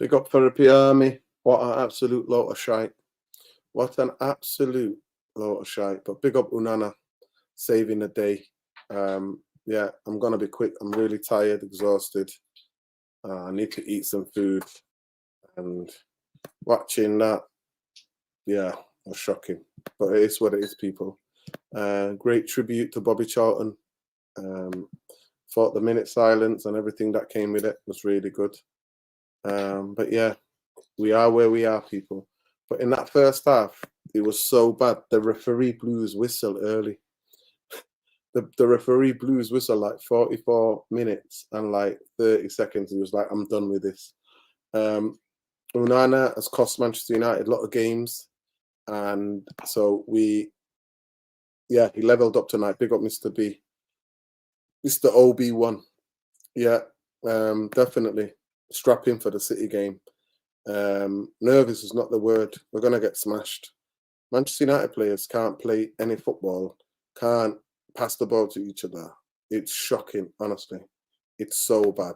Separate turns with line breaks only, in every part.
Big up Therapy Army. What an absolute load of shite. What an absolute load of shite. But big up Onana, saving the day. Yeah, I'm going to be quick. I'm really tired, exhausted. I need to eat some food. And watching that, yeah, was shocking. But it is what it is, people. Great tribute to Bobby Charlton. Thought the minute silence and everything that came with it was really good. But yeah, we are where we are, people. But in that first half, it was so bad. The referee blew his whistle early. The referee blew his whistle like 44 minutes and like 30 seconds. He was like, I'm done with this. Onana has cost Manchester United a lot of games. And so he leveled up tonight. Big up Mr. B. Mr. OB1. Yeah, definitely. Strap in for the City game. Nervous is not the word. We're going to get smashed. Manchester United players can't play any football, can't pass the ball to each other. It's shocking, honestly. It's so bad.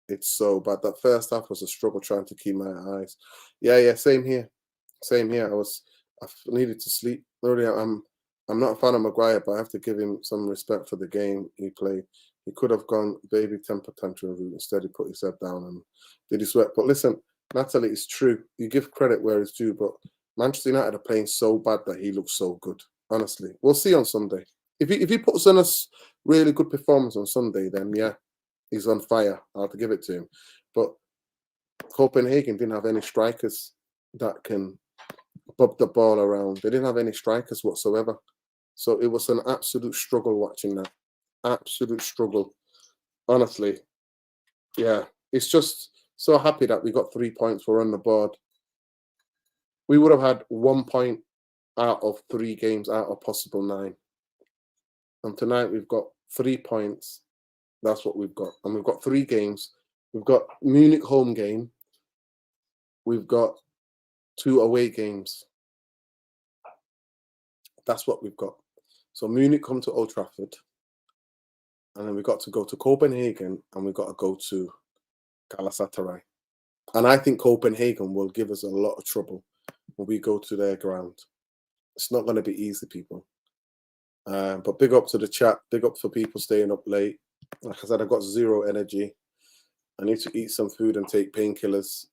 It's so bad. That first half was a struggle trying to keep my eyes. Yeah, same here. Same here. I needed to sleep. Really, I'm not a fan of Maguire, but I have to give him some respect for the game he played. He could have gone baby temper tantrum route. Instead, he put his head down and did his work. But listen, Natalie, it's true. You give credit where it's due, but Manchester United are playing so bad that he looks so good. Honestly, we'll see on Sunday. If he puts in a really good performance on Sunday, then yeah, he's on fire. I'll have to give it to him. But Copenhagen didn't have any strikers that can bob the ball around. They didn't have any strikers whatsoever. So it was an absolute struggle watching that. Absolute struggle. Honestly. Yeah. It's just so happy that we got 3 points. We're on the board. We would have had 1 point out of 3 games out of possible 9. And tonight we've got 3 points. That's what we've got. And we've got 3 games. We've got Munich home game. We've got 2 away games. That's what we've got. So Munich come to Old Trafford. And then we got to go to Copenhagen and we got to go to Galatasaray. And I think Copenhagen will give us a lot of trouble when we go to their ground. It's not going to be easy, people. But big up to the chat. Big up for people staying up late. Like I said, I've got 0 energy. I need to eat some food and take painkillers.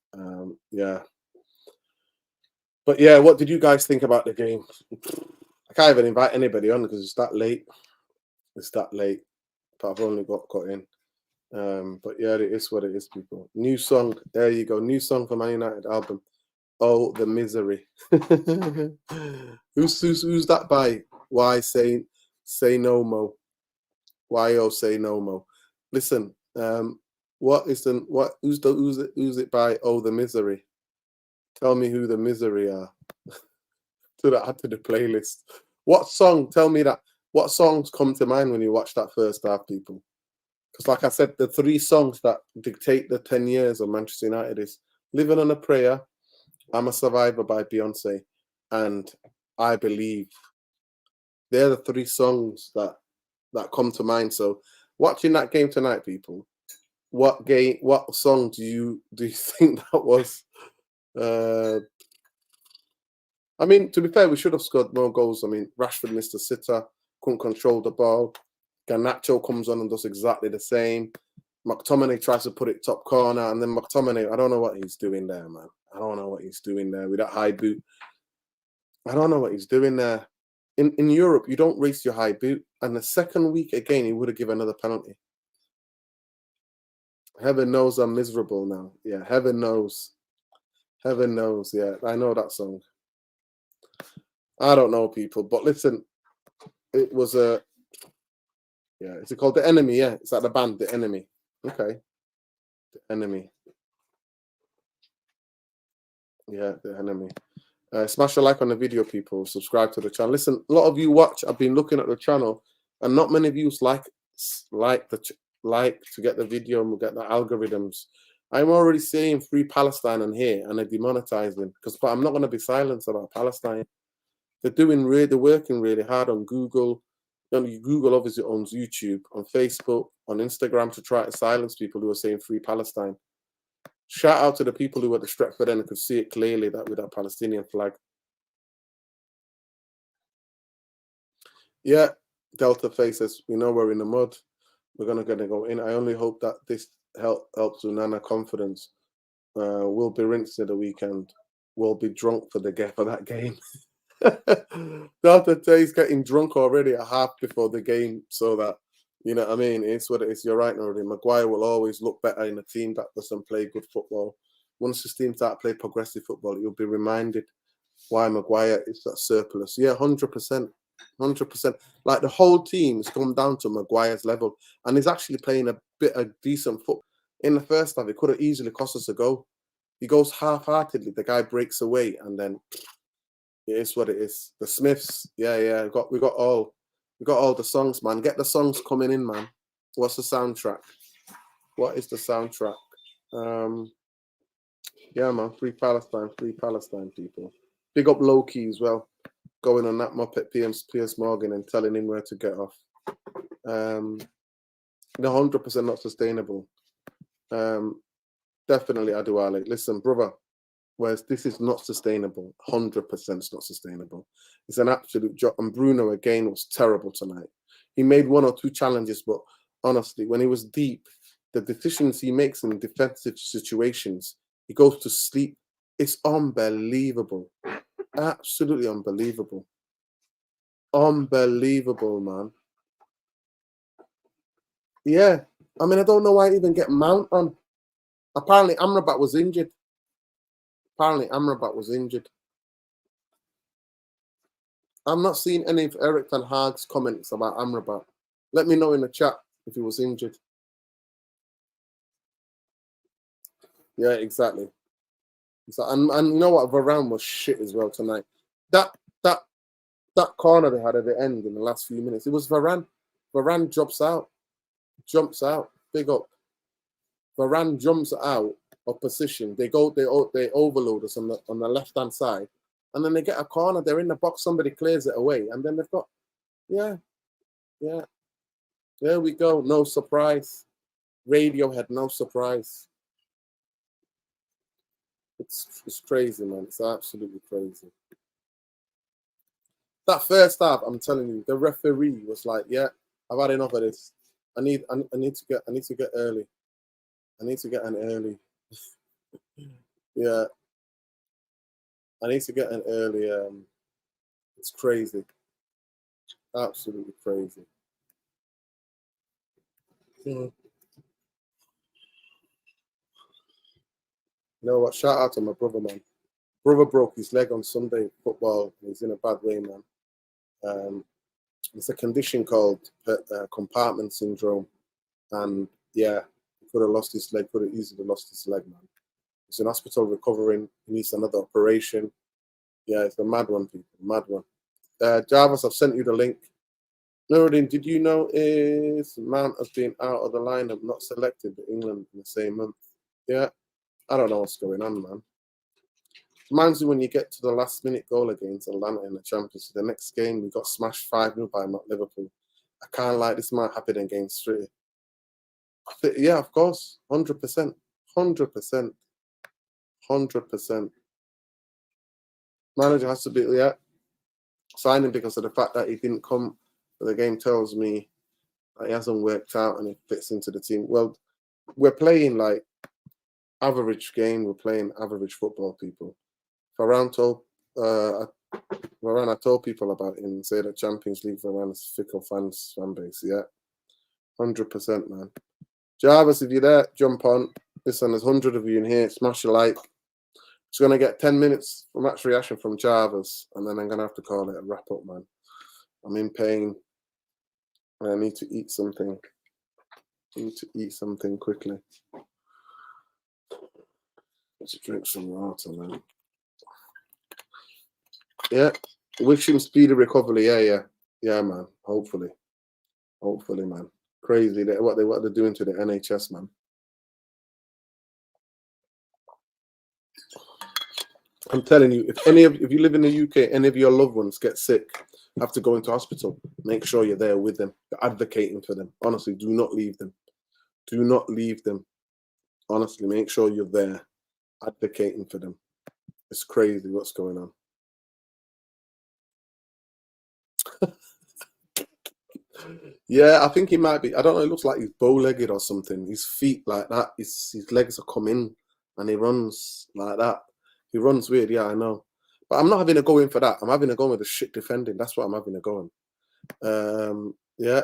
Yeah. But yeah, what did you guys think about the game? I can't even invite anybody on because it's that late. It's that late. But I've only got in. But yeah, it is what it is, people. New song. There you go. New song for Man United album. Oh, the misery. Who's that by? Why say no mo? Why say no mo? Listen, who's it by? Oh, the misery. Tell me who the misery are. Add to the playlist. What song? Tell me that. What songs come to mind when you watch that first half, people? Because like I said, the 3 songs that dictate the 10 years of Manchester United is Living on a Prayer, I'm a Survivor by Beyonce, and I Believe. They're the 3 songs that come to mind. So watching that game tonight, people, what song do you think that was? I mean, to be fair, we should have scored more goals. I mean, Rashford missed a sitter, couldn't control the ball. Garnacho comes on and does exactly the same. McTominay tries to put it top corner, and then McTominay, I don't know what he's doing there, man. I don't know what he's doing there with that high boot. I don't know what he's doing there. In Europe, you don't race your high boot. And the second week, again, he would have given another penalty. Heaven knows I'm miserable now. Yeah, heaven knows. Heaven knows, yeah. I know that song. I don't know, people. But listen, it was a... Yeah, is it called The Enemy? Yeah, it's like the band, The Enemy. Okay. The Enemy. Yeah, The Enemy. Smash a like on the video, people. Subscribe to the channel. Listen, a lot of you watch. I've been looking at the channel, and not many of you like to get the video and get the algorithms. I'm already seeing Free Palestine on here, and they're demonetizing but I'm not going to be silenced about Palestine. They're working really hard on Google. Google obviously owns YouTube, on Facebook, on Instagram to try to silence people who are saying Free Palestine. Shout out to the people who were at the Stretford end and could see it clearly that with that Palestinian flag. Yeah, Delta faces, we know we're in the mud. We're gonna go in. I only hope that this helps Onana confidence. We'll be rinsed at the weekend. We'll be drunk for that game. Delta Tay's getting drunk already at half before the game, so that you know what I mean. It's what it is. You're right, Norrie. Maguire will always look better in a team that doesn't play good football. Once this team start play progressive football, you'll be reminded why Maguire is that surplus. Yeah, 100%. 100%. Like the whole team has come down to Maguire's level, and he's actually playing a bit of decent football. In the first half, it could have easily cost us a goal. He goes half-heartedly. The guy breaks away, and then it is what it is. The Smiths, yeah. We got all the songs, man. Get the songs coming in, man. What's the soundtrack? What is the soundtrack? Yeah, man. Free Palestine, people. Big up low key as well. Going on that Muppet Piers Morgan and telling him where to get off. They're 100% not sustainable. Definitely Aduale. Listen, brother, whereas this is not sustainable. 100% it's not sustainable. It's an absolute job. And Bruno, again, was terrible tonight. He made one or two challenges, but honestly, when he was deep, the decisions he makes in defensive situations, he goes to sleep. It's unbelievable. Absolutely unbelievable. Unbelievable, man. Yeah. I mean, I don't know why I even get Mount on. Apparently, Amrabat was injured. I'm not seeing any of Eric Ten Hag's comments about Amrabat. Let me know in the chat if he was injured. Yeah, exactly. So, and you know what? Varane was shit as well tonight. That corner they had at the end in the last few minutes, it was Varane. Varane jumps out. Big up. Varane jumps out of position. They overload us on the left hand side, and then they get a corner. They're in the box. Somebody clears it away, and then they've got, yeah. There we go. No surprise. Radiohead, no surprise. It's crazy, man. It's absolutely crazy. That first half, I'm telling you, the referee was like, "Yeah, I've had enough of this. I need to get early. I need to get an early. Yeah, I need to get an early. It's crazy, absolutely crazy." You know what? Shout out to my brother, man. Brother broke his leg on Sunday football. He's in a bad way, man. It's a condition called compartment syndrome, and yeah, he could have lost his leg. Could have easily lost his leg, man. He's in hospital recovering. He needs another operation. Yeah, it's a mad one, people. Mad one. Jarvis, I've sent you the link. Nuruddin, did you notice Mount has been out of the lineup, not selected for England in the same month? Yeah, I don't know what's going on, man. Reminds me when you get to the last minute goal against Atlanta in the Champions League. The next game, we got smashed 5-0 by Liverpool. I can't like this might happen against City. Yeah, of course. 100%. 100%. 100%. Manager has to be, signing because of the fact that he didn't come. But the game tells me that he hasn't worked out and he fits into the team. Well, we're playing like average game. We're playing average football, people. Varane I told people about him and say that Champions League Varane is fickle fan base. Yeah, 100%, man. Jarvis, if you're there, jump on. Listen, there's 100 of you in here. Smash a like. Just going to get 10 minutes for match reaction from Jarvis, and then I'm going to have to call it a wrap up, man. I'm in pain. And I need to eat something. Quickly. Let's drink some water, man. Yeah. Wish him speedy recovery. Yeah, man. Hopefully, man. Crazy what they're doing to the NHS, man. I'm telling you, if you live in the UK, any of your loved ones get sick, have to go into hospital, make sure you're there with them. You're advocating for them. Honestly, do not leave them. Do not leave them. Honestly, make sure you're there advocating for them. It's crazy what's going on. Yeah, I think he might be. I don't know. It looks like he's bow-legged or something. His feet like that. His legs are coming, and he runs like that. He runs weird. Yeah, I know. But I'm not having a go in for that. I'm having a go with the shit defending. That's what I'm having a go in. Yeah,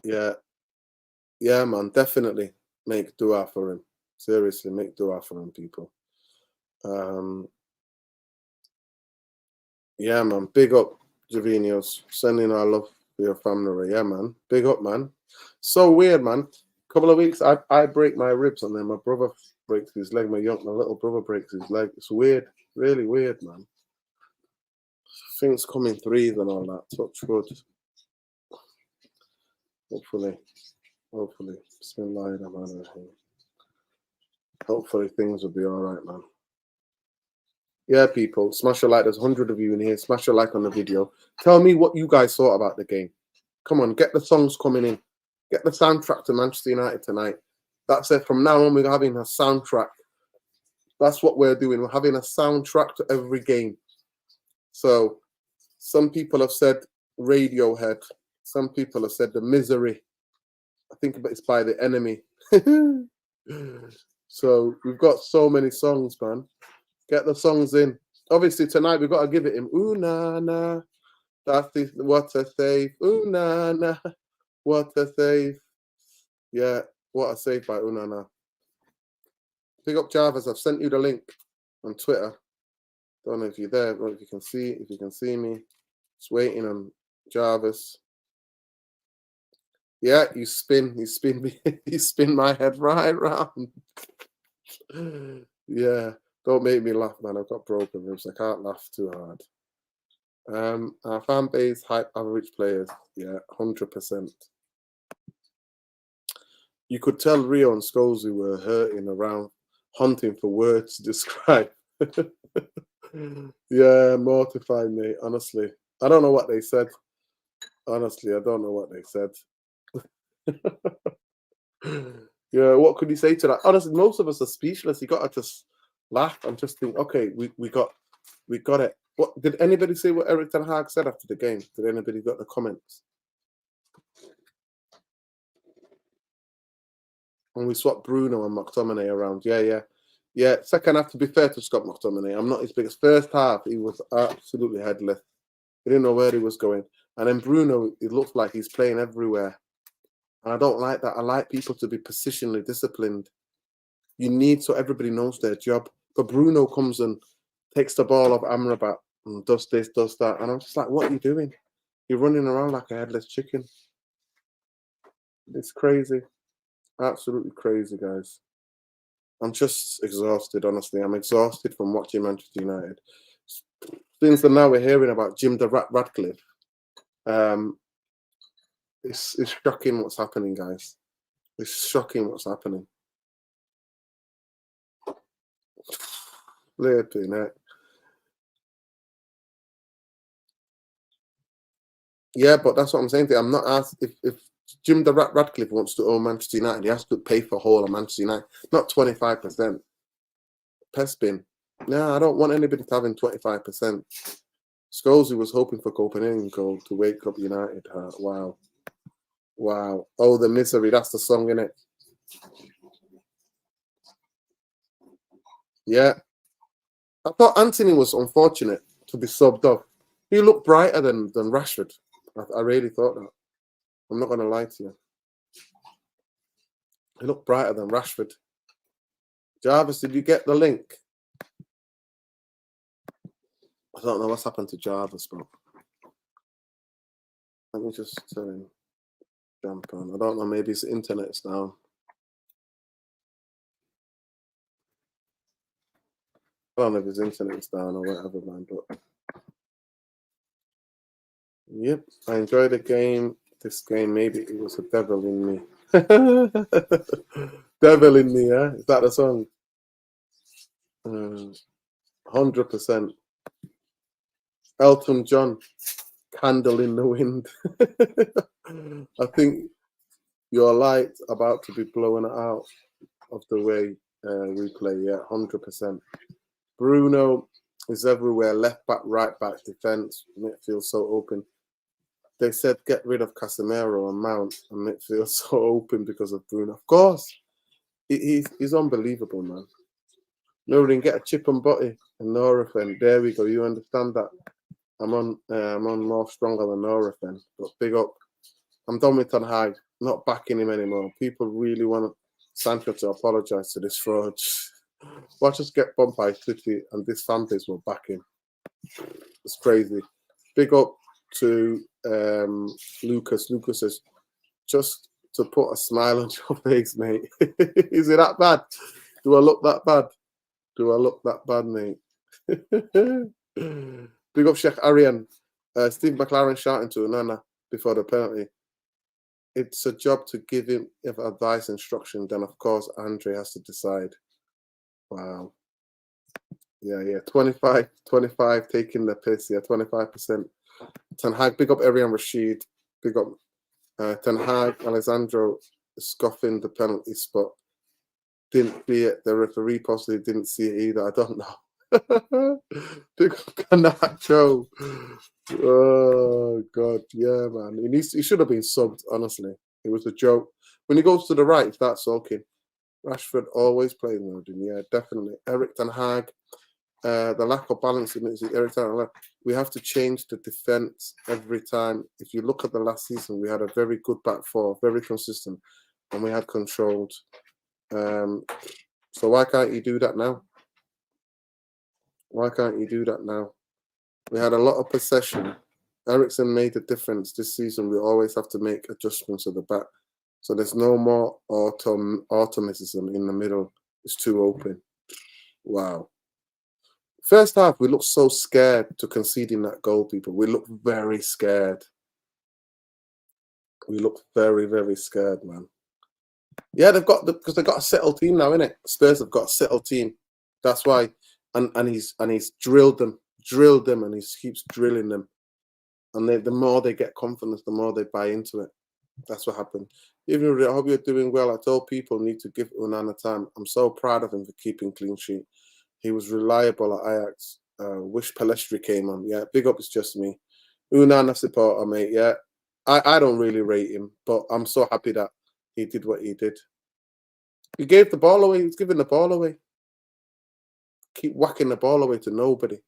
yeah, yeah, man. Definitely make dua for him. Seriously, make dua for him, people. Um, yeah, man. Big up, Javinios. Sending our love for your family. Yeah, man. Big up, man. So weird, man. Couple of weeks, I break my ribs, and then my brother breaks his leg. My little brother breaks his leg. It's weird, really weird, man. Things come in threes and all that. Touch wood. Hopefully, Bismillahirrahmanirrahim. Hopefully things will be all right, man. Yeah, people, smash a like. There's 100 of you in here. Smash a like on the video. Tell me what you guys thought about the game. Come on, get the songs coming in. Get the soundtrack to Manchester United tonight. That's it. From now on, we're having a soundtrack. That's what we're doing. We're having a soundtrack to every game. So some people have said Radiohead. Some people have said The Misery. I think it's by The Enemy. So we've got so many songs, man. Get the songs in. Obviously, tonight we've got to give it him. Onana. That's what a save. Onana. What a save. Yeah, what a save by Onana. Pick up Jarvis. I've sent you the link on Twitter. Don't know if you're there. Don't know if you can see me. Just waiting on Jarvis. Yeah, you spin me, you spin my head right round. Yeah, don't make me laugh, man. I've got broken ribs. I can't laugh too hard. Our fan base hype average players. Yeah, 100%. You could tell Rio and Scholesy were hurting around, hunting for words to describe. Yeah, mortified, mate. Honestly, I don't know what they said. Honestly, I don't know what they said. Yeah, what could you say to that? Honestly, most of us are speechless. You gotta just laugh and just think, okay, we got it. What did anybody say what Eric Ten Hag said after the game? Did anybody got the comments? And we swapped Bruno and McTominay around. Yeah. Second half, to be fair to Scott McTominay, I'm not his biggest. First half, he was absolutely headless. He didn't know where he was going. And then Bruno, it looks like he's playing everywhere. And I don't like that. I like people to be positionally disciplined. You need so everybody knows their job. But Bruno comes and takes the ball off Amrabat and does this, does that. And I'm just like, what are you doing? You're running around like a headless chicken. It's crazy. Absolutely crazy, guys. I'm just exhausted, honestly. I'm exhausted from watching Manchester United. Since now we're hearing about Jim the Radcliffe. It's shocking what's happening, guys. It's shocking what's happening. Flipping it. Yeah, but that's what I'm saying to you. I'm not asked if Jim the Radcliffe wants to own Manchester United, he has to pay for whole of Manchester United, not 25%. Pespin. No, I don't want anybody to having 25%. Scholesy was hoping for Copenhagen goal to wake up United. Wow. Oh, the misery. That's the song, innit? Yeah. I thought Anthony was unfortunate to be subbed off. He looked brighter than Rashford. I really thought that. I'm not going to lie to you. He looked brighter than Rashford. Jarvis, did you get the link? I don't know what's happened to Jarvis, bro. Let me just jump on. I don't know. Maybe his internet's down. I don't know if his internet's down or whatever, man. But yep, I enjoyed the game. This game, maybe it was a devil in me. Devil in me, yeah? Is that the song? 100%. Elton John, Candle in the Wind. I think Your light about to be blown out of the way we play. Yeah, 100%. Bruno is everywhere. Left back, right back, defense, midfield so open. They said get rid of Casemiro and Mount, and midfield so open because of Bruno. Of course, he's unbelievable, man. Nurin, get a chip and butty and Norafin. There we go. You understand that? I'm on more stronger than Norafin. But big up. I'm done with Ten Hag. Not backing him anymore. People really want Sancho to apologise to this fraud. Watch us get bumped by City, and this fan base will back him. It's crazy. Big up to Lucas. Lucas says, just to put a smile on your face, mate. Is it that bad? Do I look that bad? Do I look that bad, mate? Big up Sheikh Arian. Steve McLaren shouting to Onana before the penalty. It's a job to give him advice, instruction. Then, of course, Andre has to decide. Wow. Yeah. 25, taking the piss. Yeah, 25%. Ten Hag, big up Arian Rashid. Big up Ten Hag, Alessandro scoffing the penalty spot. Didn't see it. The referee possibly didn't see it either. I don't know. Big up Canacho. Oh God, yeah, man. He should have been subbed. Honestly, it was a joke. When he goes to the right, he starts sulking. Rashford always playing Rodin. Yeah, definitely. Eric Ten Hag. The lack of balance in it. Every time we have to change the defense every time. If you look at the last season, we had a very good back four, very consistent, and we had controlled. So why can't you do that now? Why can't you do that now? We had a lot of possession. Eriksen made a difference this season. We always have to make adjustments at the back. So there's no more automatism in the middle. It's too open. Wow. First half, we looked so scared to conceding that goal, people. We looked very scared. We looked very, very scared, man. Yeah, because they've got a settled team now, innit? Spurs have got a settled team. That's why. And he's drilled them, and he keeps drilling them. And the more they get confidence, the more they buy into it. That's what happened. Even I hope you're doing well. I told people need to give Onana time. I'm so proud of him for keeping clean sheet. He was reliable at Ajax. Wish Palestri came on. Yeah, big up, it's just me. Onana supporter, mate. Yeah, I don't really rate him, but I'm so happy that he did what he did. He gave the ball away. He was giving the ball away. Keep whacking the ball away to nobody.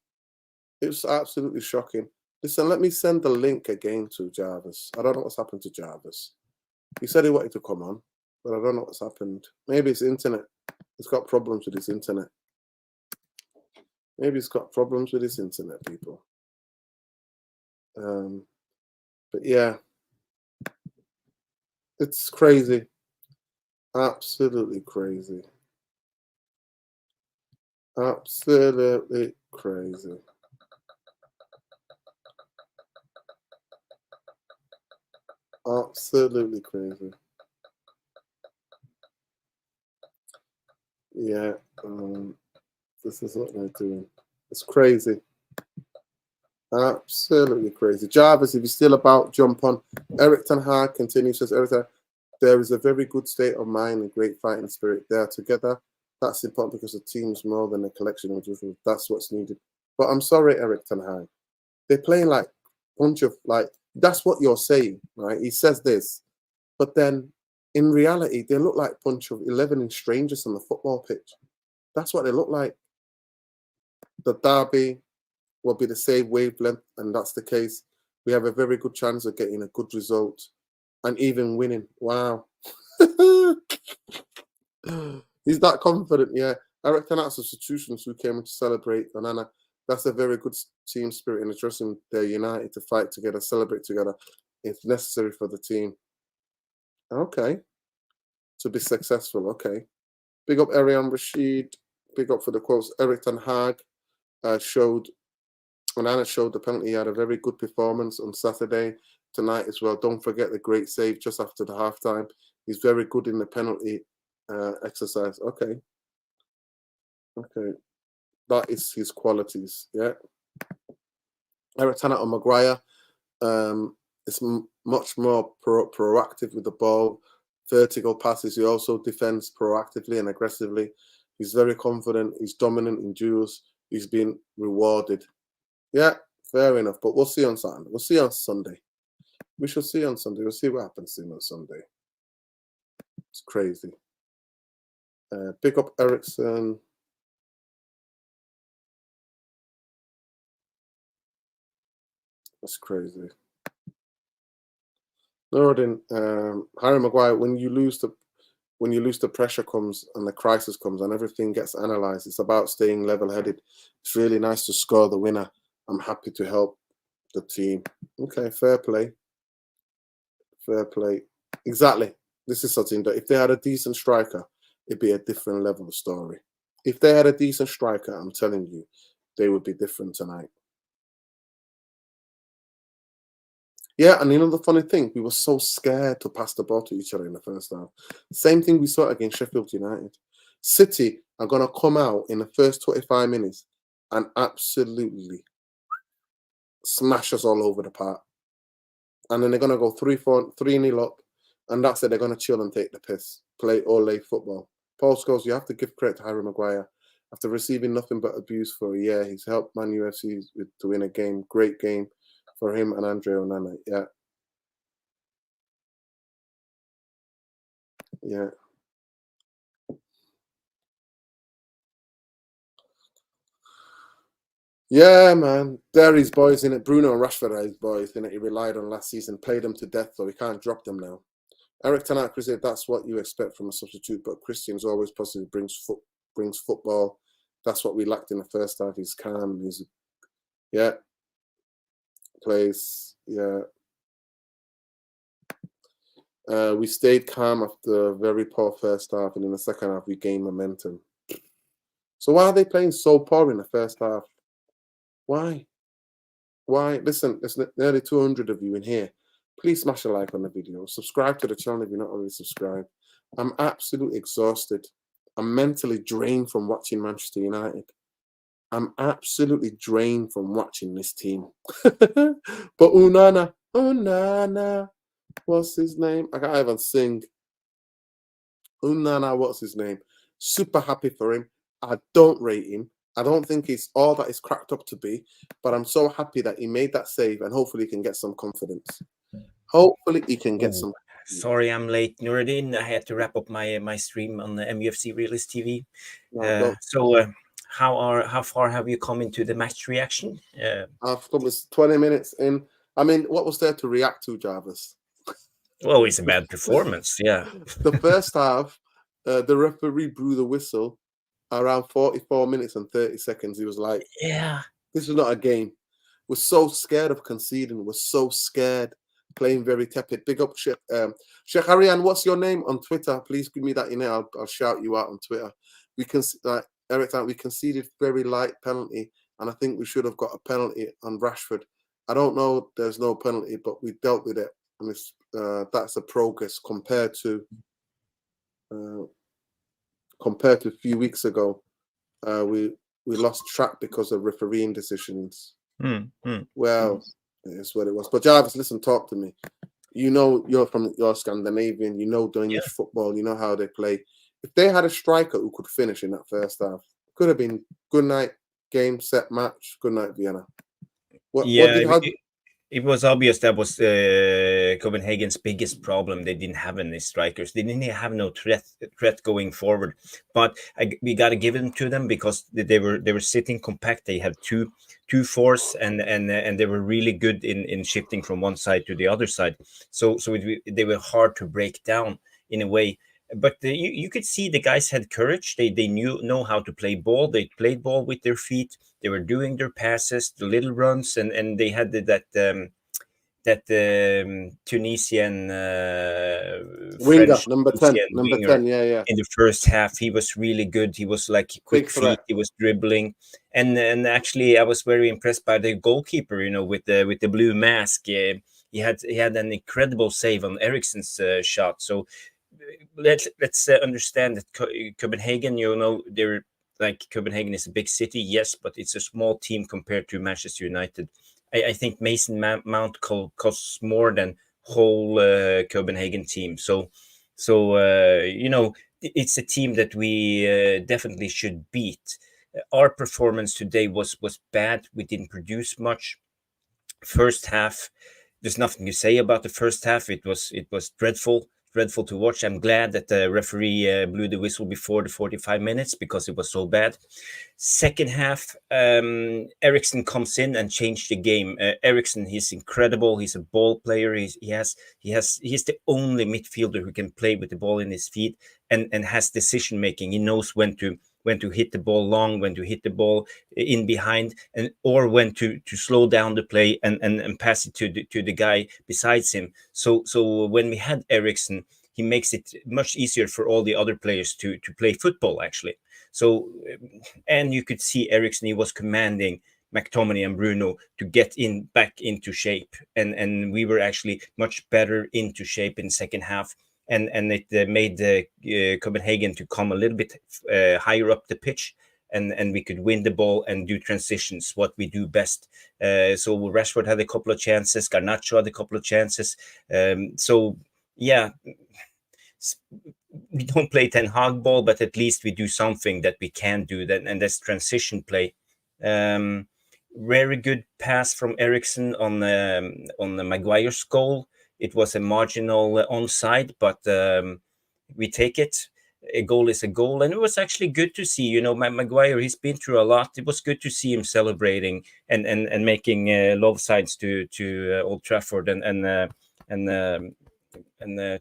It was absolutely shocking. Listen, let me send the link again to Jarvis. I don't know what's happened to Jarvis. He said he wanted to come on, but I don't know what's happened. Maybe it's internet. He's got problems with his internet. Maybe he's got problems with his internet, people. But yeah, it's crazy. Absolutely crazy. Absolutely crazy. Absolutely crazy. Yeah, this is what they're doing. It's crazy. Absolutely crazy. Jarvis, if you're still about, jump on. Eric Ten Hag continues, says, Eric, there is a very good state of mind and great fighting spirit there together. That's important because the team's more than a collection of individuals. That's what's needed. But I'm sorry, Eric Ten Hag. They're playing like a bunch of, like, that's what you're saying, right? He says this. But then, in reality, they look like a bunch of 11 strangers on the football pitch. That's what they look like. The derby will be the same wavelength, and that's the case. We have a very good chance of getting a good result and even winning. Wow. He's that confident, yeah. I reckon that's substitutions who came to celebrate Onana. That's a very good team spirit in the dressing room. They're united to fight together, celebrate together. It's necessary for the team. Okay. To be successful, okay. Big up Arian Rashid. Big up for the quotes. Eric Ten Hag Onana showed the penalty. He had a very good performance on Saturday, tonight as well. Don't forget the great save just after the halftime. He's very good in the penalty exercise. Okay. That is his qualities, yeah. Eric Tanner on Maguire is much more proactive with the ball. vertical passes. He also defends proactively and aggressively. He's very confident. He's dominant in duels. He's been rewarded. Yeah, fair enough. But we'll see on Saturday. We'll see on Sunday. We shall see on Sunday. We'll see what happens to him on Sunday. It's crazy. Pick up Ericsson. That's crazy. Nordin, Harry Maguire, when you lose the pressure comes and the crisis comes and everything gets analysed, it's about staying level-headed. It's really nice to score the winner. I'm happy to help the team. Okay, fair play. Fair play. Exactly. This is something that if they had a decent striker, it'd be a different level of story. If they had a decent striker, I'm telling you, they would be different tonight. Yeah, and you know the funny thing, we were so scared to pass the ball to each other in the first half. Same thing we saw against Sheffield United. City are going to come out in the first 25 minutes and absolutely smash us all over the park. And then they're going to go 3-0 up, and that's it. They're going to chill and take the piss, play all late football. Paul Scholes, you have to give credit to Harry Maguire. After receiving nothing but abuse for a year, he's helped Man UFC to win a game. Great game for him and Andre Onana. Yeah. Yeah. Yeah, man. They're his boys, in it. Bruno and Rashford are his boys, in it. He relied on last season, played them to death, so he can't drop them now. Eric Tanaka said that's what you expect from a substitute, but Christian's always positive, brings football. That's what we lacked in the first half. He's calm. Plays. Yeah. We stayed calm after a very poor first half, and in the second half we gained momentum. So why are they playing so poor in the first half? Why? Listen, there's nearly 200 of you in here. Please smash a like on the video. Subscribe to the channel if you're not already subscribed. I'm absolutely exhausted. I'm mentally drained from watching Manchester United. I'm absolutely drained from watching this team. But Onana, what's his name? I can't even sing. Onana, what's his name? Super happy for him. I don't rate him. I don't think he's all that he's cracked up to be, but I'm so happy that he made that save, and hopefully he can get some confidence. Hopefully he can get some.
Sorry, I'm late, Nuruddin. I had to wrap up my stream on the MUFC Realist TV. How far have you come into the match reaction?
I've come 20 minutes in. I mean, what was there to react to, Jarvis?
Well, it's a bad performance. Yeah.
The first half, the referee blew the whistle around 44 minutes and 30 seconds. He was like,
yeah,
this is not a game. We're so scared of conceding. We're so scared, playing very tepid. Big up Sheikh Arian, what's your name on Twitter? Please give me that email. I'll shout you out on Twitter. Eric, we conceded very light penalty, and I think we should have got a penalty on Rashford. I don't know, there's no penalty, but we dealt with it, and it's, that's a progress compared to a few weeks ago. We lost track because of refereeing decisions. Well, it's what it was. But Jarvis, listen, talk to me. You know, you're Scandinavian. You know Danish football. You know how they play. If they had a striker who could finish in that first half, could have been good night, game, set, match. Good night, Vienna.
It was obvious that was Copenhagen's biggest problem. They didn't have any strikers. They didn't have no threat going forward. But we got to give it to them because they were sitting compact. They had two force and they were really good in shifting from one side to the other side. So they were hard to break down in a way. But you could see the guys had courage. They know how to play ball. They played ball with their feet. They were doing their passes, the little runs, and they had that Tunisian
winger,
French
number 10, yeah.
In the first half, he was really good. He was like quick feet. He was dribbling, and actually, I was very impressed by the goalkeeper. You know, with the blue mask. He had an incredible save on Eriksen's shot. So let's understand that Copenhagen, you know, they're like Copenhagen is a big city, yes, but it's a small team compared to Manchester United. I think Mason Mount costs more than whole Copenhagen team. So So it's a team that we definitely should beat. Our performance today was bad. We didn't produce much. First half, there's nothing to say about the first half. It was dreadful to watch. I'm glad that the referee blew the whistle before the 45 minutes because it was so bad. Second half, Eriksson comes in and changed the game. Eriksson, he's incredible. He's a ball player. He's the only midfielder who can play with the ball in his feet and has decision making. He knows when to hit the ball long, when to hit the ball in behind, or when to slow down the play and pass it to the guy besides him. So when we had Eriksson, he makes it much easier for all the other players to play football, actually. So, and you could see Eriksson, he was commanding McTominay and Bruno to get back into shape. And we were actually much better into shape in second half. And it made Copenhagen to come a little bit higher up the pitch. And we could win the ball and do transitions, what we do best. So Rashford had a couple of chances. Garnacho had a couple of chances. So, yeah, we don't play Ten Hag ball, but at least we do something that we can do, and that's transition play. Very good pass from Eriksson on the Maguire's goal. It was a marginal onside, but we take it. A goal is a goal, and it was actually good to see. Maguire, he's been through a lot. It was good to see him celebrating and making love signs to Old Trafford and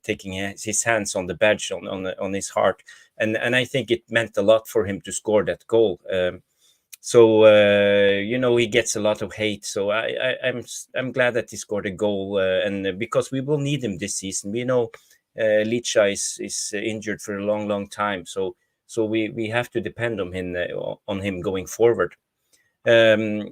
taking his hands on the badge on his heart, and I think it meant a lot for him to score that goal. So he gets a lot of hate. So I'm glad that he scored a goal, and because we will need him this season. We know Licha is injured for a long time, so we have to depend on him going forward. And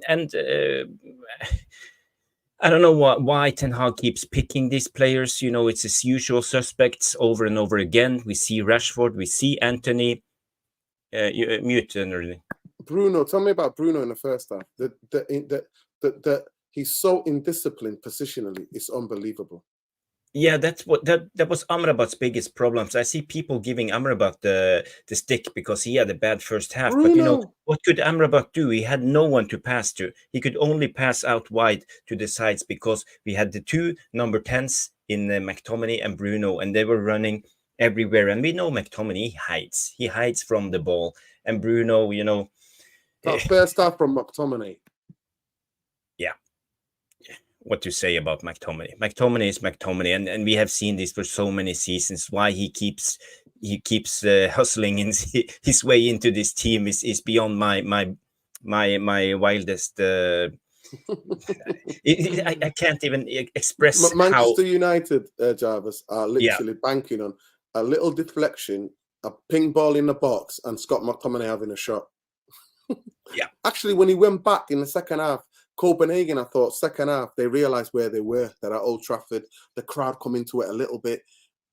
I don't know why Ten Hag keeps picking these players. It's his usual suspects over and over again. We see Rashford, we see Anthony. Mute, Nerdy.
Bruno, tell me about Bruno in the first half. He's so indisciplined positionally. It's unbelievable.
Yeah, that was Amrabat's biggest problems. I see people giving Amrabat the stick because he had a bad first half.
Bruno.
But what could Amrabat do? He had no one to pass to. He could only pass out wide to the sides because we had the two number 10s in McTominay and Bruno, and they were running everywhere. And we know McTominay hides. He hides from the ball. And Bruno,
that first half from McTominay.
Yeah. What to say about McTominay? McTominay is McTominay, and we have seen this for so many seasons. Why he keeps hustling his way into this team is beyond my wildest. I can't even express
Manchester United, Jarvis, are literally banking on a little deflection, a ping ball in the box, and Scott McTominay having a shot.
Yeah.
Actually, when he went back in the second half, Copenhagen, I thought second half, they realised where they were. They're at Old Trafford. The crowd come into it a little bit.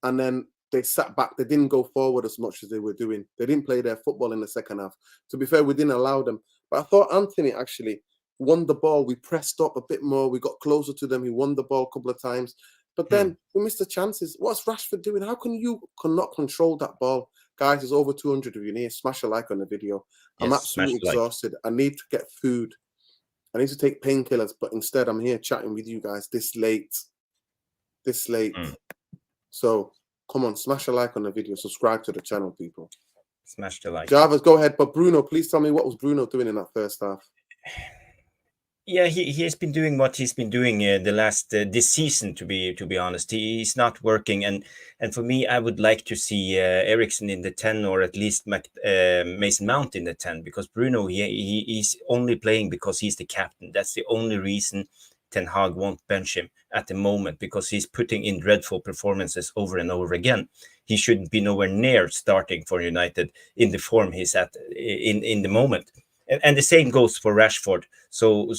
And then they sat back. They didn't go forward as much as they were doing. They didn't play their football in the second half. To be fair, we didn't allow them. But I thought Anthony actually won the ball. We pressed up a bit more. We got closer to them. He won the ball a couple of times. But then we missed the chances. What's Rashford doing? How can you cannot control that ball? Guys, there's over 200 of you here. Smash a like on the video. I'm absolutely exhausted. I need to get food. I need to take painkillers, but instead I'm here chatting with you guys this late. So come on, smash a like on the video. Subscribe to the channel, people.
Smash the like.
Jarvis, go ahead. But Bruno, please tell me, what was Bruno doing in that first half?
Yeah, he has been doing what he's been doing this season. To be honest, he's not working, and for me, I would like to see Eriksson in the 10, or at least Mason Mount in the 10, because Bruno he's only playing because he's the captain. That's the only reason Ten Hag won't bench him at the moment, because he's putting in dreadful performances over and over again. He shouldn't be nowhere near starting for United in the form he's at in the moment. And the same goes for Rashford. So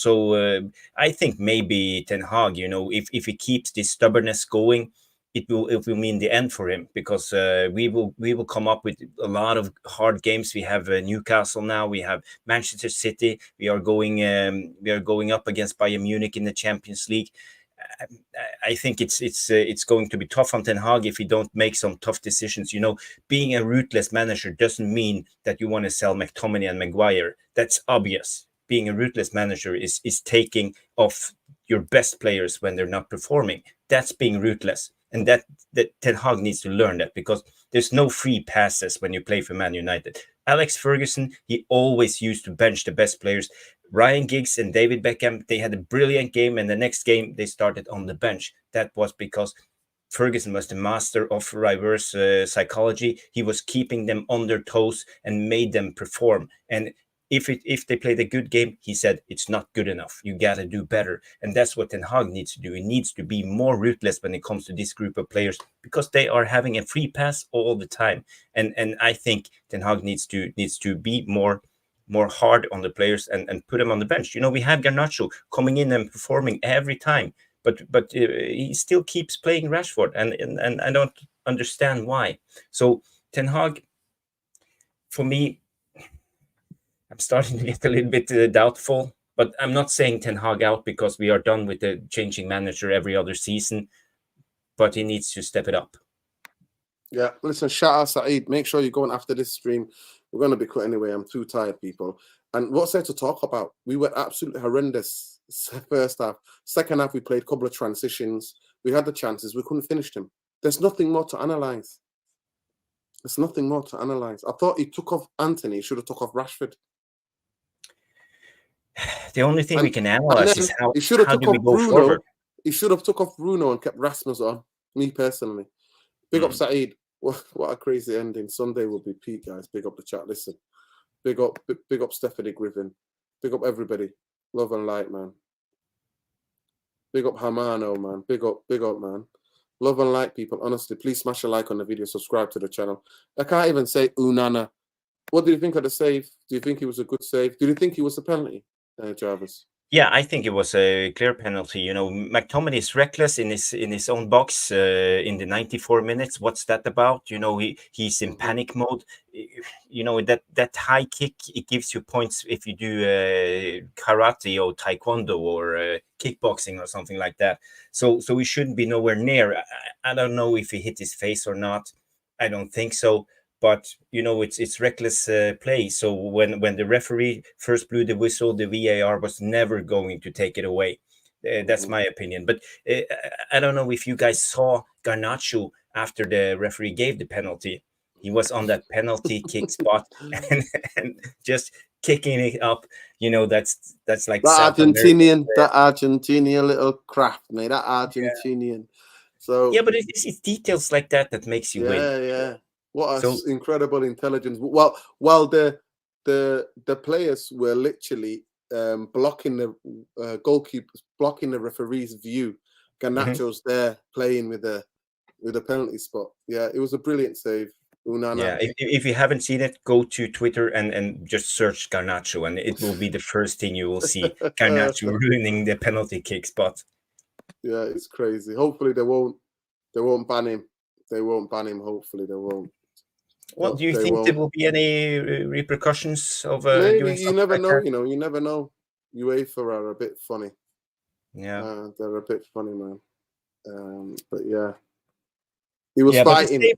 I think maybe Ten Hag, if he keeps this stubbornness going, it will mean the end for him, because we will come up with a lot of hard games. We have Newcastle now. We have Manchester City. We are going up against Bayern Munich in the Champions League. I think it's going to be tough on Ten Hag if he don't make some tough decisions. Being a ruthless manager doesn't mean that you want to sell McTominay and Maguire. That's obvious. Being a ruthless manager is taking off your best players when they're not performing. That's being ruthless, and that Ten Hag needs to learn that, because there's no free passes when you play for Man United. Alex Ferguson, he always used to bench the best players. Ryan Giggs and David Beckham, they had a brilliant game, and the next game they started on the bench. That was because Ferguson was the master of reverse psychology. He was keeping them on their toes and made them perform. And if they played a good game, he said, it's not good enough. You got to do better. And that's what Ten Hag needs to do. He needs to be more ruthless when it comes to this group of players, because they are having a free pass all the time. And I think Ten Hag needs to be more hard on the players and put them on the bench. We have Garnacho coming in and performing every time, but he still keeps playing Rashford, and I don't understand why. So Ten Hag, for me, I'm starting to get a little bit doubtful, but I'm not saying Ten Hag out because we are done with the changing manager every other season, but he needs to step it up.
Yeah, listen, shout out Saeed. Make sure you're going after this stream. We're going to be cut anyway. I'm too tired, people. And what's there to talk about? We were absolutely horrendous first half. Second half, we played a couple of transitions. We had the chances. We couldn't finish them. There's nothing more to analyse. There's nothing more to analyse. I thought he took off Anthony. He should have took off Rashford.
The only thing we can analyse is how do we go forward.
He should have took off Bruno and kept Rasmus on, me personally. Big up Saeed. What a crazy ending. Sunday will be peak, guys. Big up the chat. Listen. Big up Stephanie Griffin. Big up everybody. Love and light, man. Big up Hamano, man. Big up, man. Love and light, people. Honestly, please smash a like on the video. Subscribe to the channel. I can't even say Onana. What do you think of the save? Do you think he was a good save? Do you think he was a penalty, Jarvis?
Yeah, I think it was a clear penalty. McTominay is reckless in his own box in the 94 minutes. What's that about? He's in panic mode. That high kick, it gives you points if you do karate or taekwondo or kickboxing or something like that. So we shouldn't be nowhere near. I don't know if he hit his face or not. I don't think so. But it's reckless play. So when the referee first blew the whistle, the VAR was never going to take it away. That's my opinion. But I don't know if you guys saw Garnacho after the referee gave the penalty. He was on that penalty kick spot and just kicking it up. That's like
that Argentinian little craft, mate. That Argentinian.
Yeah.
So
yeah, but it's details like that makes you win.
Yeah. What incredible intelligence! While the players were literally blocking the goalkeepers, blocking the referee's view. Garnacho's there playing with the penalty spot. Yeah, it was a brilliant save. Onana.
Yeah, if you haven't seen it, go to Twitter and just search Garnacho, and it will be the first thing you will see. Garnacho ruining the penalty kick spot.
Yeah, it's crazy. Hopefully they won't ban him. They won't ban him. Hopefully they won't.
Well, do you think there will be any repercussions of
maybe you never know? You never know. UEFA are a bit funny.
Yeah,
they're a bit funny, man. But yeah, he was fighting.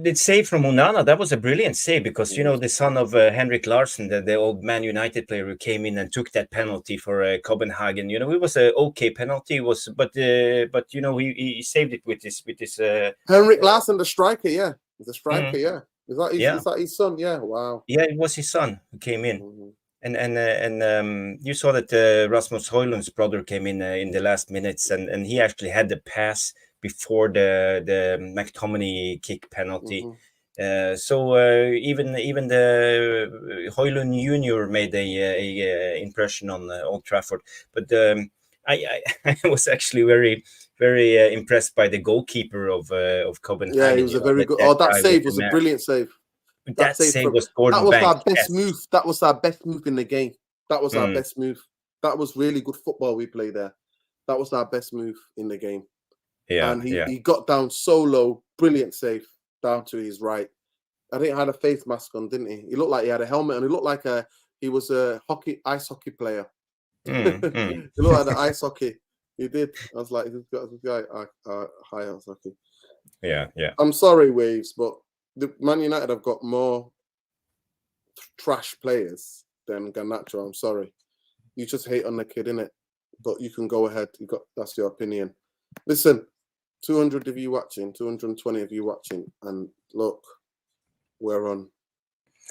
The save from Onana, that was a brilliant save because the son of Henrik Larsson, the old Man United player who came in and took that penalty for Copenhagen. It was an okay penalty. But he saved it with his
Henrik Larsson, the striker. Yeah, the striker. Yeah, is that his son? Yeah, wow.
Yeah, it was his son who came in, and you saw that Rasmus Højlund's brother came in the last minutes, and he actually had the pass before the McTominay kick penalty. So even the Højlund Junior made a impression on Old Trafford. But I was actually very, very impressed by the goalkeeper of Copenhagen.
Yeah, he was a very good. That save was a brilliant save.
That save was Gordon
That was
Banks.
our best move. That was our best move in the game. That was our best move. That was really good football we played there. That was our best move in the game.
Yeah,
and he got down so low, brilliant save down to his right. I think he had a face mask on, didn't he? He looked like he had a helmet, and he looked like he was a ice hockey player. He looked like an ice hockey. He did. I was like, this guy, hi. I was like,
Yeah.
I'm sorry, Waves, but the Man United have got more trash players than Garnacho. I'm sorry. You just hate on the kid, innit? But you can go ahead. That's your opinion. Listen, 200 of you watching, 220 of you watching, and look, we're on.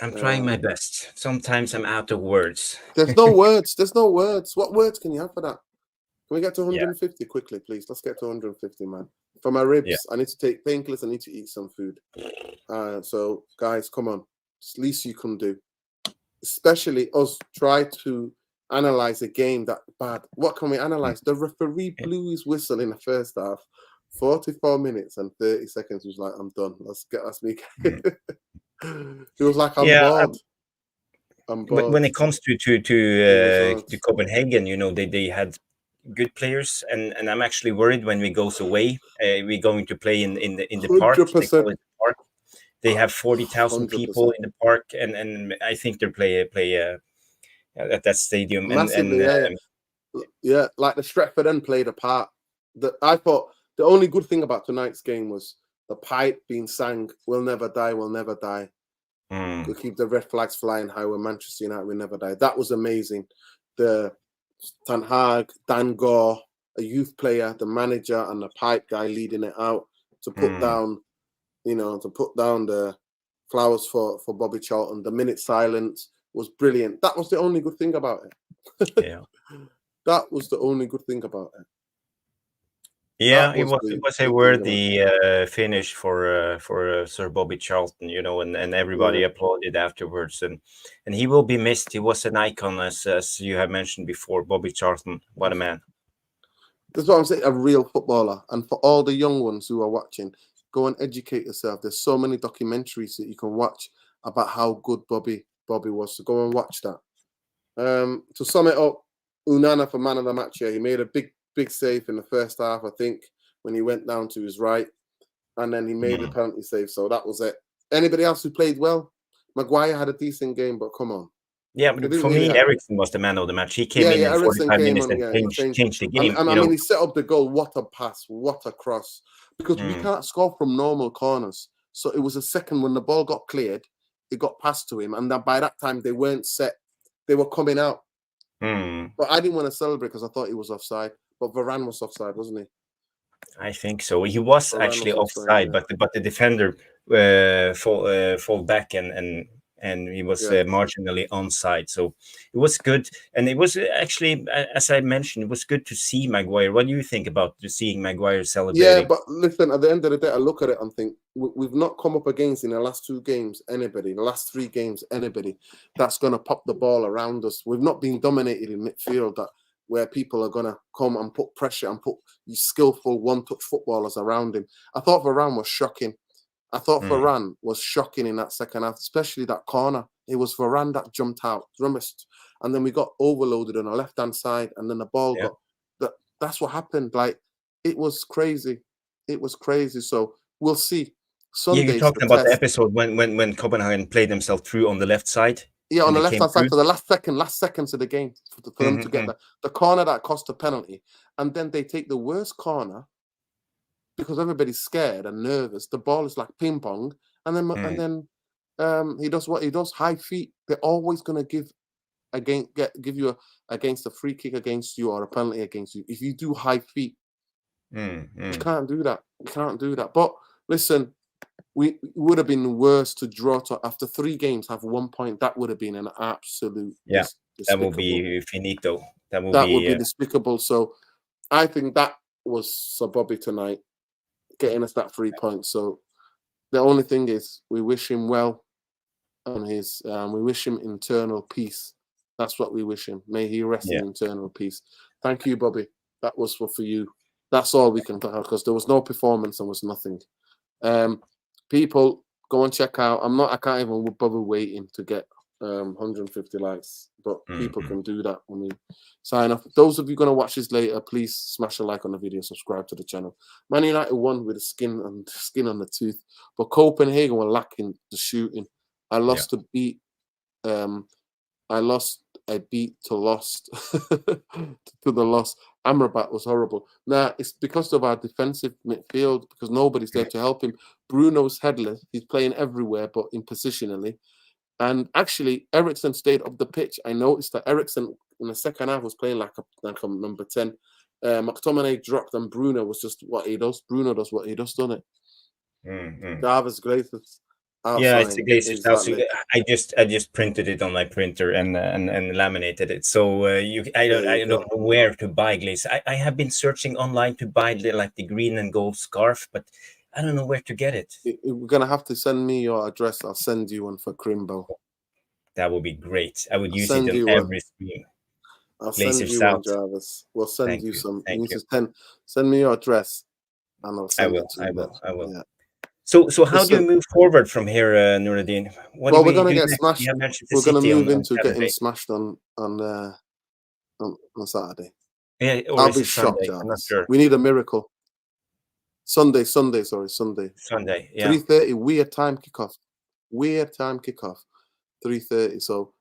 I'm trying my best. Sometimes I'm out of words.
There's no words. There's no words. What words can you have for that? Can we get to 150 quickly, please? Let's get to 150, man. For my ribs, I need to take painkillers. I need to eat some food. So, guys, come on. It's the least you can do. Especially us try to analyze a game that bad. What can we analyze? The referee blew his whistle in the first half. 44 minutes and 30 seconds. He was like, I'm done. That's me. He was like, I'm bored. I'm bored.
When it comes to Copenhagen, you know, they had good players, and I'm actually worried when we goes away. We're going to play in the park. They call it the park. They have 40,000 people in the park, and I think they play at that stadium.
Massively, like the Stretford End played a part. I thought the only good thing about tonight's game was the pipe being sang, "We'll never die, we'll never die." We keep the red flags flying high. We're Manchester United, we never die. That was amazing. The Ten Hag, Dan Gore, a youth player, the manager, and the pipe guy leading it out to put down, to put down the flowers for Bobby Charlton. The minute silence was brilliant. That was the only good thing about it.
Yeah.
That was the only good thing about it.
Yeah, it was a worthy finish for Sir Bobby Charlton, you know, and everybody applauded afterwards, and he will be missed. He was an icon, as you have mentioned before. Bobby Charlton, what a man!
That's what I'm saying. A real footballer, and for all the young ones who are watching, go and educate yourself. There's so many documentaries that you can watch about how good Bobby was. So go and watch that. To sum it up, Onana for man of the match here. He made a big save in the first half, I think, when he went down to his right, and then he made the penalty save. So that was it. Anybody else who played well? Maguire had a decent game, but come on.
Yeah, but for me, Eriksen was the man of the match. He came in 45 minutes and changed the game.
And I mean, he set up the goal. What a pass! What a cross! Because we can't score from normal corners. So it was a second when the ball got cleared, it got passed to him, and then by that time they weren't set. They were coming out. But I didn't want to celebrate because I thought he was offside. But Varane was offside, wasn't he?
I think so. He was actually offside, but the defender fall back and he was marginally onside. So it was good, and it was actually, as I mentioned, it was good to see Maguire. What do you think about seeing Maguire celebrating?
Yeah, but listen, at the end of the day, I look at it and think we've not come up against in the last 2 games the last 3 games anybody that's going to pop the ball around us. We've not been dominated in midfield where people are going to come and put pressure and put these skillful one-touch footballers around him. I thought Varane was shocking. Varane was shocking in that second half, especially that corner. It was Varane that jumped out, and then we got overloaded on the left-hand side, and then the ball got... That's what happened. Like, it was crazy. It was crazy. So we'll see.
You're talking about the episode when Copenhagen played themselves through on the left side?
Yeah, on the left-hand side for the last seconds of the game for them to get the corner that cost a penalty. And then they take the worst corner because everybody's scared and nervous. The ball is like ping pong. And then he does what he does, high feet. They're always going to give you against a free kick against you or a penalty against you. If you do high feet, you can't do that. You can't do that. But listen, we would have been worse to draw after 3 games, have 1 point. That would have been an absolute
that would be finito. That would
be despicable. So I think that was Sir Bobby tonight, getting us that 3 points. So the only thing is we wish him well on his we wish him internal peace. That's what we wish him. May he rest in internal peace. Thank you, Bobby. That was for you. That's all we can talk because there was no performance and was nothing. People, go and check out. I can't even bother waiting to get 150 likes, but people can do that when we sign off. Those of you going to watch this later, please smash a like on the video, subscribe to the channel. Man United won with the skin on the tooth, but Copenhagen were lacking the shooting. I lost a beat. I lost a beat to lost to the loss. Amrabat was horrible. Nah, it's because of our defensive midfield, because nobody's there to help him. Bruno's headless. He's playing everywhere, but in positionally. And actually, Eriksen stayed up the pitch. I noticed that Eriksen in the second half was playing like a number 10. McTominay dropped, and Bruno was just what he does. Bruno does what he does, doesn't it? Jarvis, Glazers.
Yeah, it's the Glazers house.
Exactly.
I just printed it on my printer and laminated it. So I don't know where to buy glaze. I have been searching online to buy the green and gold scarf, but I don't know where to get it.
We're gonna have to send me your address. I'll send you one for Crimbo.
That would be great. I would use it on every stream.
I'll send you one, Jarvis. We'll send you some.
Thank you.
Send me your address, and I'll send it to you.
I will.
Yeah.
So how do you move forward from here, Nuruddin?
Well, we're going to get smashed. We're going to move into getting smashed on Saturday.
Yeah,
I'll be shocked, Jarvis. I'm not sure. We need a miracle. Sunday. Sunday,
yeah.
3:30, weird time kickoff. 3:30. So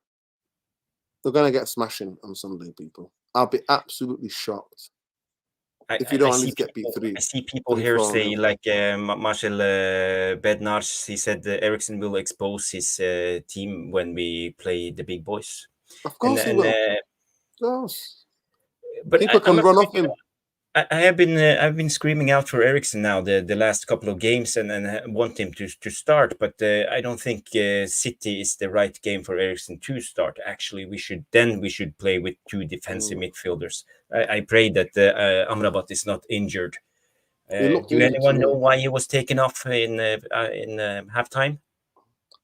we're going to get smashing on Sunday, people. I'll be absolutely shocked. If you don't at least get beat 3.
I see people here say, like Marcel Bednars, he said Eriksen will expose his team when we play the big boys.
Of course he will. Of course.
But
people can run off him.
I've been screaming out for Eriksen now the last couple of games and want him to start, but I don't think City is the right game for Eriksen to start. Actually, we should play with 2 defensive midfielders. I pray that Amrabat is not injured. Do anyone know why he was taken off in halftime?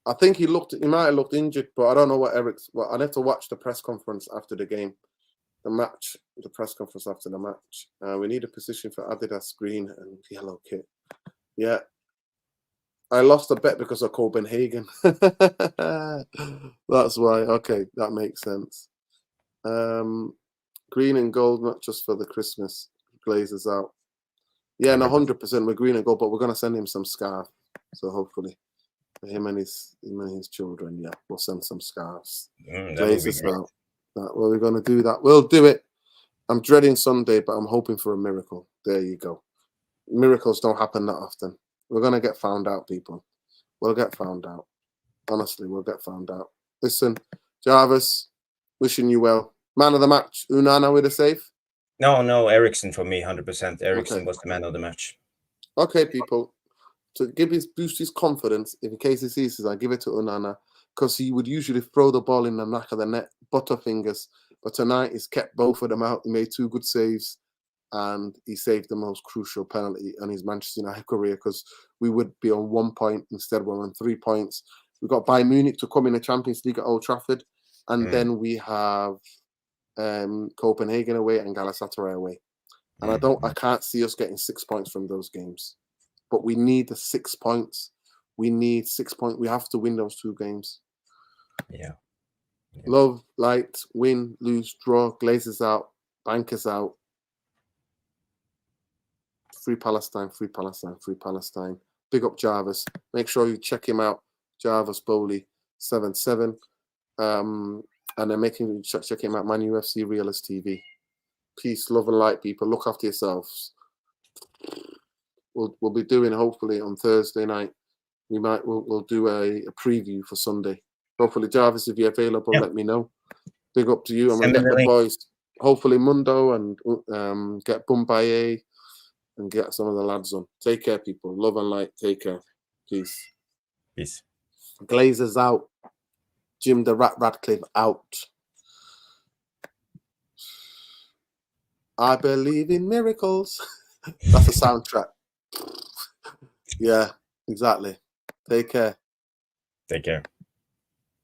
I think he might have looked injured, but I don't know what Well, I'd have to watch the press conference after the game. The press conference after the match. We need a position for Adidas green and yellow kit. Yeah. I lost a bet because of Copenhagen. That's why. Okay, that makes sense. Green and gold, not just for the Christmas glazers out. Yeah, no, 100%. We're green and gold, but we're going to send him some scarf. So hopefully, for him and his children, yeah, we'll send some scarves. Glazers out. Well, we're going to do that. We'll do it. I'm dreading Sunday, but I'm hoping for a miracle. There you go. Miracles don't happen that often. We're going to get found out, people. We'll get found out. Honestly, we'll get found out. Listen, Jarvis, wishing you well. Man of the match, Onana with a save?
No, Eriksen for me, 100%. Eriksen was the man of the match.
Okay, people. To boost his confidence, in case he sees this, I give it to Onana, because he would usually throw the ball in the back of the net, butterfingers. But tonight he's kept both of them out. He made 2 good saves, and he saved the most crucial penalty in his Manchester United career, because we would be on 1 point instead of on 3 points. We've got Bayern Munich to come in the Champions League at Old Trafford, and then we have Copenhagen away and Galatasaray away. And I can't see us getting 6 points from those games. But we need the 6 points. We need 6 points. We have to win those 2 games.
Yeah.
Love, light, win, lose, draw, Glazers out, Bankers out. Free Palestine, free Palestine, free Palestine. Big up Jarvis. Make sure you check him out. Jarvis Bowley 77. And then making check him out, Man UFC Realist TV. Peace, love, and light, people. Look after yourselves. We'll be doing, hopefully on Thursday night. We'll do a preview for Sunday. Hopefully, Jarvis, if you're available, let me know. Big up to you. I'm gonna get the boys. Hopefully Mundo and get Bumbaye and get some of the lads on. Take care, people. Love and light. Take care. Peace.
Peace.
Glazers out. Jim the Rat Radcliffe out. I believe in miracles. That's a soundtrack. Yeah, exactly. Take care.
Take care.